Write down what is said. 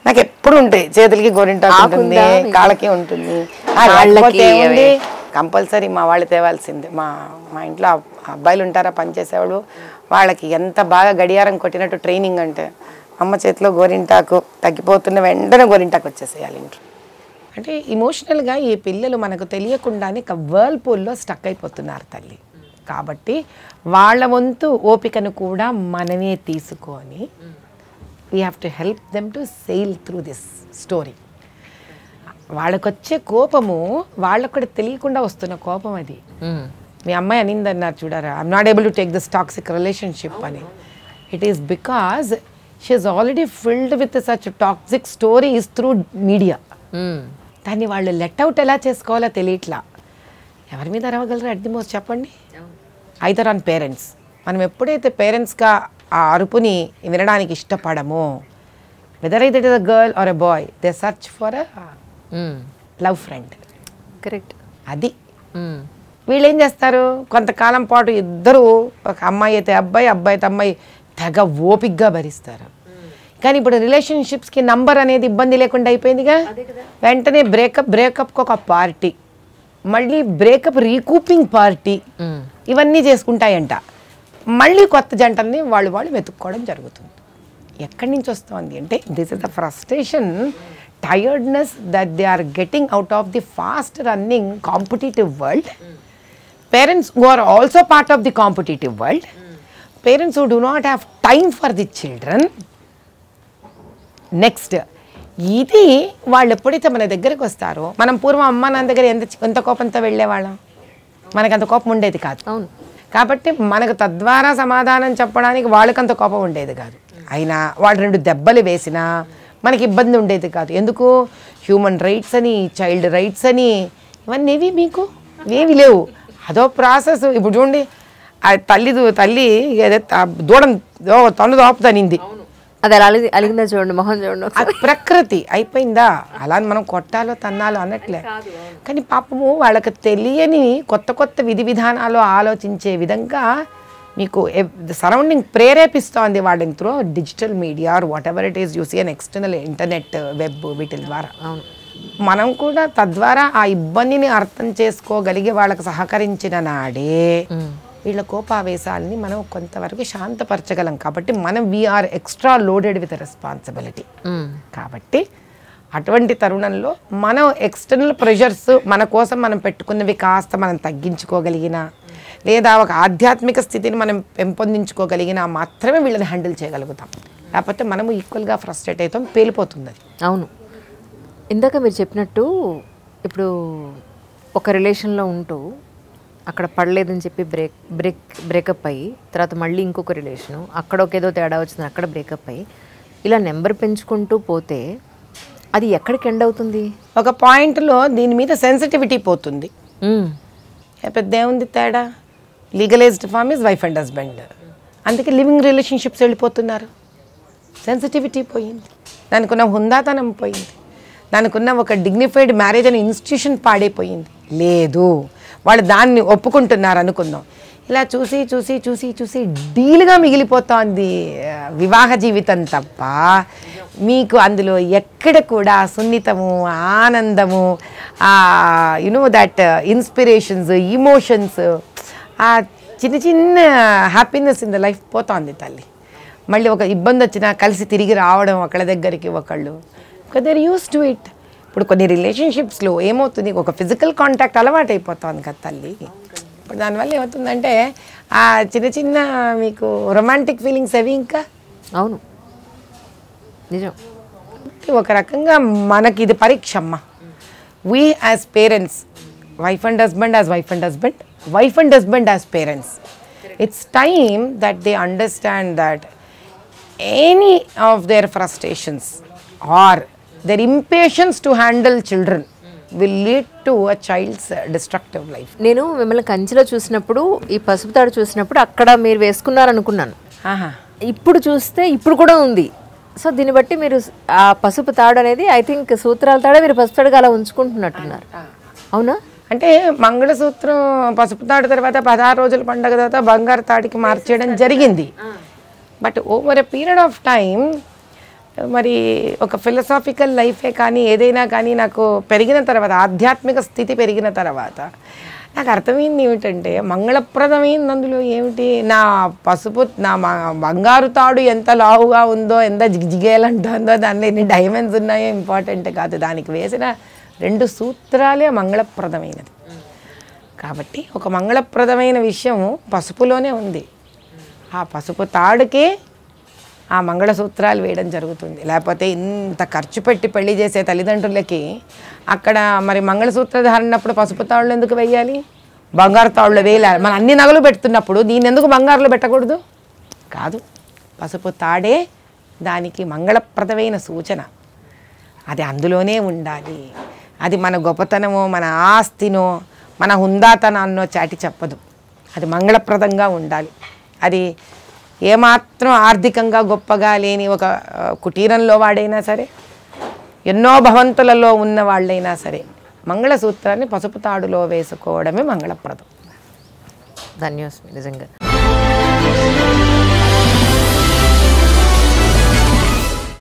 నాకు ఎప్పుడు ఉంటాయి, చేతులకి గోరింటాకు ఉంటుంది, కాళ్ళకి ఉంటుంది. కంపల్సరీ మా వాళ్ళు తేవాల్సిందే. మా ఇంట్లో అబ్బాయిలు ఉంటారా పనిచేసేవాళ్ళు, వాళ్ళకి ఎంత బాగా గడియారం కొట్టినట్టు ట్రైనింగ్ అంటే అమ్మ చేతిలో గోరింటాకు తగ్గిపోతున్న వెంటనే గోరింటాకు వచ్చేసేయాలి ఇంట్లో. అంటే ఇమోషనల్గా ఈ పిల్లలు మనకు తెలియకుండానే వర్ల్పూల్లో స్టక్ అయిపోతున్నారు తల్లి. కాబట్టి వాళ్ళ వంతు ఓపికను కూడా మనమే తీసుకొని we have to help them to sail through this story. వాళ్ళకొచ్చే కోపము వాళ్ళకు కూడా తెలియకుండా వస్తున్న కోపం అది. మీ అమ్మాయి అనిందన్నారు చూడారా, I'm not able to take this toxic relationship అని. It is because she is already filled with such toxic stories through media. దాన్ని వాళ్ళు లెట్ అవుట్ ఎలా చేసుకోవాలో తెలియట్లా. ఎవరి మీద అరవగలరు అట్ ది మోస్ట్ చెప్పండి? Either on parents. మనం ఎప్పుడైతే పేరెంట్స్గా ఆ అరుపుని వినడానికి ఇష్టపడమో, whether it is a girl or a boy, they search for a love friend. Correct. అది వీళ్ళు ఏం చేస్తారు, కొంతకాలం పాటు ఇద్దరు, ఒక అమ్మాయి అయితే అబ్బాయి, అబ్బాయి అయితే అమ్మాయి తెగ ఓపిక్గా భరిస్తారు. కానీ ఇప్పుడు రిలేషన్షిప్స్కి నంబర్ అనేది ఇబ్బంది లేకుండా అయిపోయిందిగా. వెంటనే బ్రేకప్కి ఒక పార్టీ, మళ్ళీ బ్రేకప్ రీకూపింగ్ పార్టీ, ఇవన్నీ చేసుకుంటాయంట. మళ్ళీ కొత్త జంటల్ని వాళ్ళు వెతుక్కోవడం జరుగుతుంది. ఎక్కడి నుంచి వస్తుంది అంటే this is the frustration, tiredness that they are getting out of the fast running competitive world. Parents who are also part of the competitive world, parents who do not have time for the children. Next ఇది వాళ్ళు ఎప్పుడైతే మన దగ్గరికి వస్తారో, మనం పూర్వం అమ్మ నాన్న దగ్గర ఎంత కోపంతో వెళ్ళేవాళ్ళం, మనకు అంత కోపం ఉండేది కాదు. అవును. కాబట్టి మనకు తద్వారా సమాధానం చెప్పడానికి వాళ్ళకంత కోపం ఉండేది కాదు. అయినా వాళ్ళు 2 దెబ్బలు వేసినా మనకి ఇబ్బంది ఉండేది కాదు. ఎందుకు? హ్యూమన్ రైట్స్ అని, చైల్డ్ రైట్స్ అని, ఇవన్నీ మీకు ఏవి లేవు. అదో ప్రాసెస్. ఇప్పుడు చూడండి, తల్లి దూడం తను దోపుతానింది, అది అలా అలిగిందా చూడండి, మొహం చూడండి. అది ప్రకృతి అయిపోయిందా. అలా మనం కొట్టాలో తన్నాలో అన్నట్లే. కానీ పాపము వాళ్ళకి తెలియని కొత్త విధి విధానాలు ఆలోచించే విధంగా మీకు సరౌండింగ్ ప్రేరేపిస్తోంది వాళ్ళని through digital media or whatever it is, you see and external internet, web, వీటి ద్వారా. మనం కూడా తద్వారా ఆ ఇబ్బందిని అర్థం చేసుకోగలిగే వాళ్ళకి సహకరించిన నాడే వీళ్ళ కోపావేశాలని మనం కొంతవరకు శాంతపరచగలం. కాబట్టి మనం we are extra loaded with responsibility. కాబట్టి అటువంటి తరుణంలో మనం ఎక్స్టర్నల్ ప్రెషర్స్ మన కోసం మనం పెట్టుకున్నవి కాస్త మనం తగ్గించుకోగలిగిన, లేదా ఒక ఆధ్యాత్మిక స్థితిని మనం పెంపొందించుకోగలిగినా మాత్రమే వీళ్ళని హ్యాండిల్ చేయగలుగుతాం. లేకపోతే మనము ఈక్వల్గా ఫ్రస్ట్రేట్ అవుతాం, పేలిపోతుంది అది. అవును. ఇందాక మీరు చెప్పినట్టు ఇప్పుడు ఒక రిలేషన్లో ఉంటూ అక్కడ పడలేదని చెప్పి బ్రేకప్ అయ్యి, తర్వాత మళ్ళీ ఇంకొక రిలేషను, అక్కడ ఒకేదో తేడా వచ్చింది, అక్కడ బ్రేకప్ అయ్యి, ఇలా నెంబర్ పెంచుకుంటూ పోతే అది ఎక్కడికి ఎండ్ అవుతుంది? ఒక పాయింట్లో దీని మీద సెన్సిటివిటీ పోతుంది. పెద్ద ఏముంది తేడా, legalized form is wife and husband, అందుకే లివింగ్ రిలేషన్షిప్స్ వెళ్ళిపోతున్నారు. సెన్సిటివిటీ పోయింది, దానికున్న హుందాతనం పోయింది, దానికున్న ఒక డిగ్నిఫైడ్ మ్యారేజ్ అనే ఇన్స్టిట్యూషన్ పాడైపోయింది. లేదు, వాళ్ళు దాన్ని ఒప్పుకుంటున్నారు అనుకుందాం. ఇలా చూసి చూసి చూసి చూసి డీల్గా మిగిలిపోతోంది వివాహ జీవితం తప్ప మీకు అందులో ఎక్కడ కూడా సున్నితము, ఆనందము, యునో దట్ ఇన్స్పిరేషన్స్, ఇమోషన్స్, ఆ చిన్న చిన్న హ్యాపీనెస్ ఇన్ ద లైఫ్ పోతోంది తల్లి. మళ్ళీ ఒక ఇబ్బంది వచ్చినా కలిసి తిరిగి రావడం ఒకళ్ళ దగ్గరికి ఒకళ్ళు, దేర్ యూస్ టు ఇట్. ఇప్పుడు కొన్ని రిలేషన్షిప్స్లో ఏమవుతుంది, ఒక ఫిజికల్ కాంటాక్ట్ అలవాటు అయిపోతుంది కదా తల్లి. ఇప్పుడు దానివల్ల ఏమవుతుందంటే ఆ చిన్న చిన్న మీకు రొమాంటిక్ ఫీలింగ్స్ అవి ఇంకా. అవును, నిజం. ఒక రకంగా మనకి ఇది పరీక్ష అమ్మ. We as parents, wife and husband as wife and husband, wife and husband as parents, it's time that they understand that any of their frustrations or their impatience to handle children will lead to a child's destructive life. నేను మిమ్మల్ని కంచిలో చూసినప్పుడు, ఈ పసుపు తాడు చూసినప్పుడు అక్కడ మీరు వేసుకున్నారనుకున్నాను. ఇప్పుడు చూస్తే ఇప్పుడు కూడా ఉంది. సో దీన్ని బట్టి మీరు ఆ పసుపు తాడు అనేది ఐ థింక్ సూత్రాల తాడే మీరు పసుపు తాడుగా అలా ఉంచుకుంటున్నట్టున్నారు. అవునా? అంటే మంగళసూత్రం పసుపు తాడు తర్వాత 16 రోజుల పండుగ తర్వాత బంగారు తాడికి మార్చేయడం జరిగింది. But over a period of time మరి ఒక ఫిలసాఫికల్ లైఫే కానీ ఏదైనా కానీ నాకు పెరిగిన తర్వాత, ఆధ్యాత్మిక స్థితి పెరిగిన తర్వాత నాకు అర్థమైంది ఏమిటంటే, మంగళప్రదమైంది అందులో ఏమిటి, నా పసుపు నా బంగారు తాడు ఎంత లావుగా ఉందో, ఎంత జిగేలంటుందో, దానిలో ఎన్ని డైమండ్స్ ఉన్నాయో ఇంపార్టెంట్ కాదు, దానికి వేసిన 2 సూత్రాలే మంగళప్రదమైనది. కాబట్టి ఒక మంగళప్రదమైన విషయం పసుపులోనే ఉంది. ఆ పసుపు తాడుకే ఆ మంగళసూత్రాలు వేయడం జరుగుతుంది. లేకపోతే ఇంత ఖర్చు పెట్టి పెళ్లి చేసే తల్లిదండ్రులకి అక్కడ మరి మంగళసూత్ర ధారణప్పుడు పసుపు తాళ్ళు ఎందుకు వేయాలి, బంగారు తాళ్ళు వేయాలి? మన అన్ని నగలు పెడుతున్నప్పుడు దీన్ని ఎందుకు బంగారులో పెట్టకూడదు? కాదు, పసుపు తాడే దానికి మంగళప్రదమైన సూచన. అది అందులోనే ఉండాలి. అది మన గొప్పతనమో, మన ఆస్తినో, మన హుందాతనాన్నో చాటి చెప్పదు. అది మంగళప్రదంగా ఉండాలి. అది ఏమాత్రం ఆర్థికంగా గొప్పగా లేని ఒక కుటీరంలో వాడైనా సరే, ఎన్నో భవంతులలో ఉన్న వాళ్ళైనా సరే, మంగళసూత్రాన్ని పసుపు తాడులో వేసుకోవడమే మంగళప్రదం. ధన్యోస్మి నిజంగా.